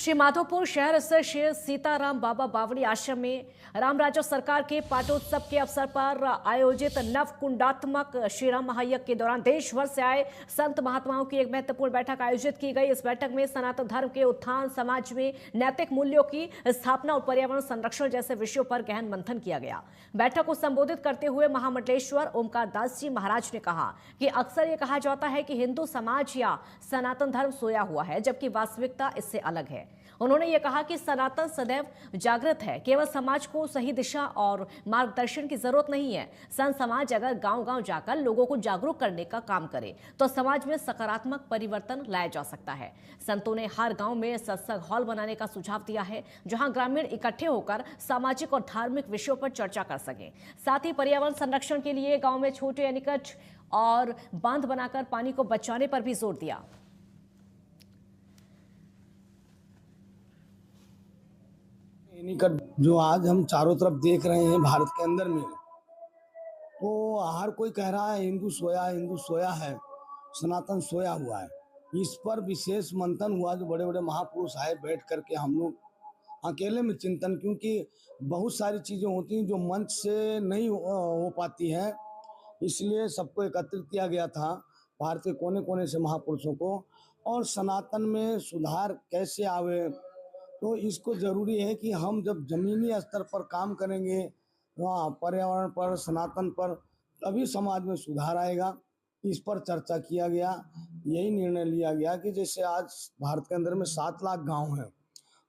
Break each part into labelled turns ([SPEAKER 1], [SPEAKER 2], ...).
[SPEAKER 1] श्री माधोपुर शहर स्थित श्री सीताराम बाबा बावड़ी आश्रम में रामराजा सरकार के पाटोत्सव के अवसर पर आयोजित नव कुंडात्मक श्री राम महायज्ञ के दौरान देश भर से आए संत महात्माओं की एक महत्वपूर्ण बैठक आयोजित की गई। इस बैठक में सनातन धर्म के उत्थान, समाज में नैतिक मूल्यों की स्थापना और पर्यावरण संरक्षण जैसे विषयों पर गहन मंथन किया गया। बैठक को संबोधित करते हुए महामंडलेश्वर ओमकार दास जी महाराज ने कहा कि अक्सर ये कहा जाता है कि हिंदू समाज या सनातन धर्म सोया हुआ है, जबकि वास्तविकता इससे अलग है। उन्होंने ये कहा कि सनातन सदैव जागृत है, केवल समाज को सही दिशा और मार्गदर्शन की जरूरत नहीं है। संत समाज अगर गांव-गांव जाकर लोगों को जागरूक करने का काम करे तो समाज में सकारात्मक परिवर्तन लाया जा सकता है। संतों ने हर गांव में सत्संग हॉल बनाने का सुझाव दिया है, जहां ग्रामीण इकट्ठे होकर सामाजिक और धार्मिक विषयों पर चर्चा कर सकें। साथ ही पर्यावरण संरक्षण के लिए गाँव में छोटे एनीकट और बांध बनाकर पानी को बचाने पर भी जोर दिया।
[SPEAKER 2] एनीकट जो आज हम चारों तरफ देख रहे हैं भारत के अंदर में, तो हर कोई कह रहा है हिंदू सोया है, सनातन सोया हुआ है। इस पर विशेष मंथन हुआ, जो बड़े बड़े महापुरुष आए, बैठ करके हम लोग अकेले में चिंतन, क्योंकि बहुत सारी चीज़ें होती हैं जो मंच से नहीं हो पाती हैं, इसलिए सबको एकत्रित किया गया था, भारत के कोने कोने से महापुरुषों को। और सनातन में सुधार कैसे आवे, तो इसको ज़रूरी है कि हम जब ज़मीनी स्तर पर काम करेंगे, वहाँ पर्यावरण पर, सनातन पर, तभी समाज में सुधार आएगा। इस पर चर्चा किया गया। यही निर्णय लिया गया कि जैसे आज भारत के अंदर में 7 लाख गांव हैं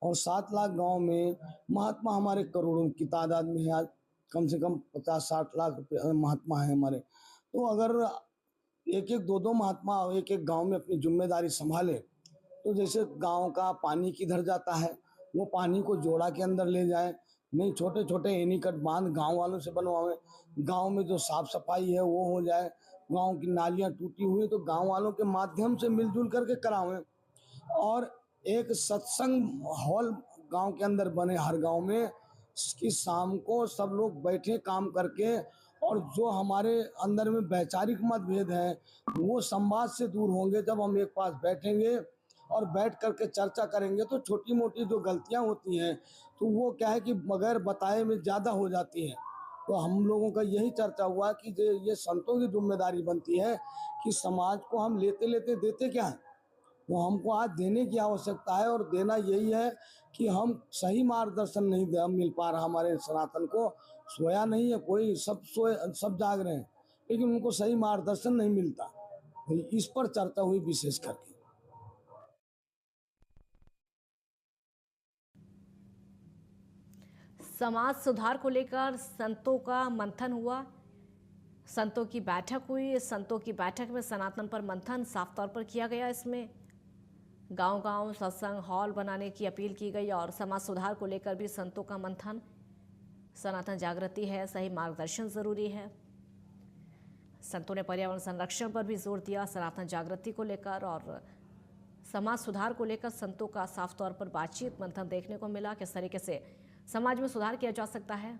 [SPEAKER 2] और 7 लाख गांव में महात्मा हमारे करोड़ों की तादाद में है। आज कम से कम 50-60 लाख महात्मा हैं हमारे। तो अगर एक एक दो महात्मा एक एक गांव में अपनी जिम्मेदारी संभाले, तो जैसे गांव का पानी किधर जाता है, वो पानी को जोड़ा के अंदर ले जाए, नहीं छोटे छोटे एनीकट बांध गांव वालों से बनवाएं, गांव में जो साफ सफाई है वो हो जाए, गांव की नालियां टूटी हुई तो गांव वालों के माध्यम से मिलजुल करके करावें, और एक सत्संग हॉल गांव के अंदर बने हर गांव में, कि शाम को सब लोग बैठे काम करके, और जो हमारे अंदर में वैचारिक मतभेद है वो संवाद से दूर होंगे। जब हम एक पास बैठेंगे और बैठ करके चर्चा करेंगे तो छोटी मोटी जो गलतियां होती हैं तो वो क्या है कि बगैर बताए में ज़्यादा हो जाती हैं। तो हम लोगों का यही चर्चा हुआ कि ये संतों की जिम्मेदारी बनती है कि समाज को हम लेते लेते देते क्या है, तो हमको आज देने की आवश्यकता है। और देना यही है कि हम सही मार्गदर्शन नहीं मिल पा रहा हमारे सनातन को। सोया नहीं है कोई, सब जाग रहे हैं, लेकिन उनको सही मार्गदर्शन नहीं मिलता। इस पर चर्चा हुई विशेष करके।
[SPEAKER 1] समाज सुधार को लेकर संतों का मंथन हुआ, संतों की बैठक हुई। संतों की बैठक में सनातन पर मंथन साफ तौर पर किया गया। इसमें गांव-गांव सत्संग हॉल बनाने की अपील की गई और समाज सुधार को लेकर भी संतों का मंथन। सनातन जागृति है, सही मार्गदर्शन जरूरी है। संतों ने पर्यावरण संरक्षण पर भी जोर दिया, सनातन जागृति को लेकर और समाज सुधार को लेकर संतों का साफ तौर पर बातचीत मंथन देखने को मिला। किस तरीके से समाज में सुधार किया जा सकता है।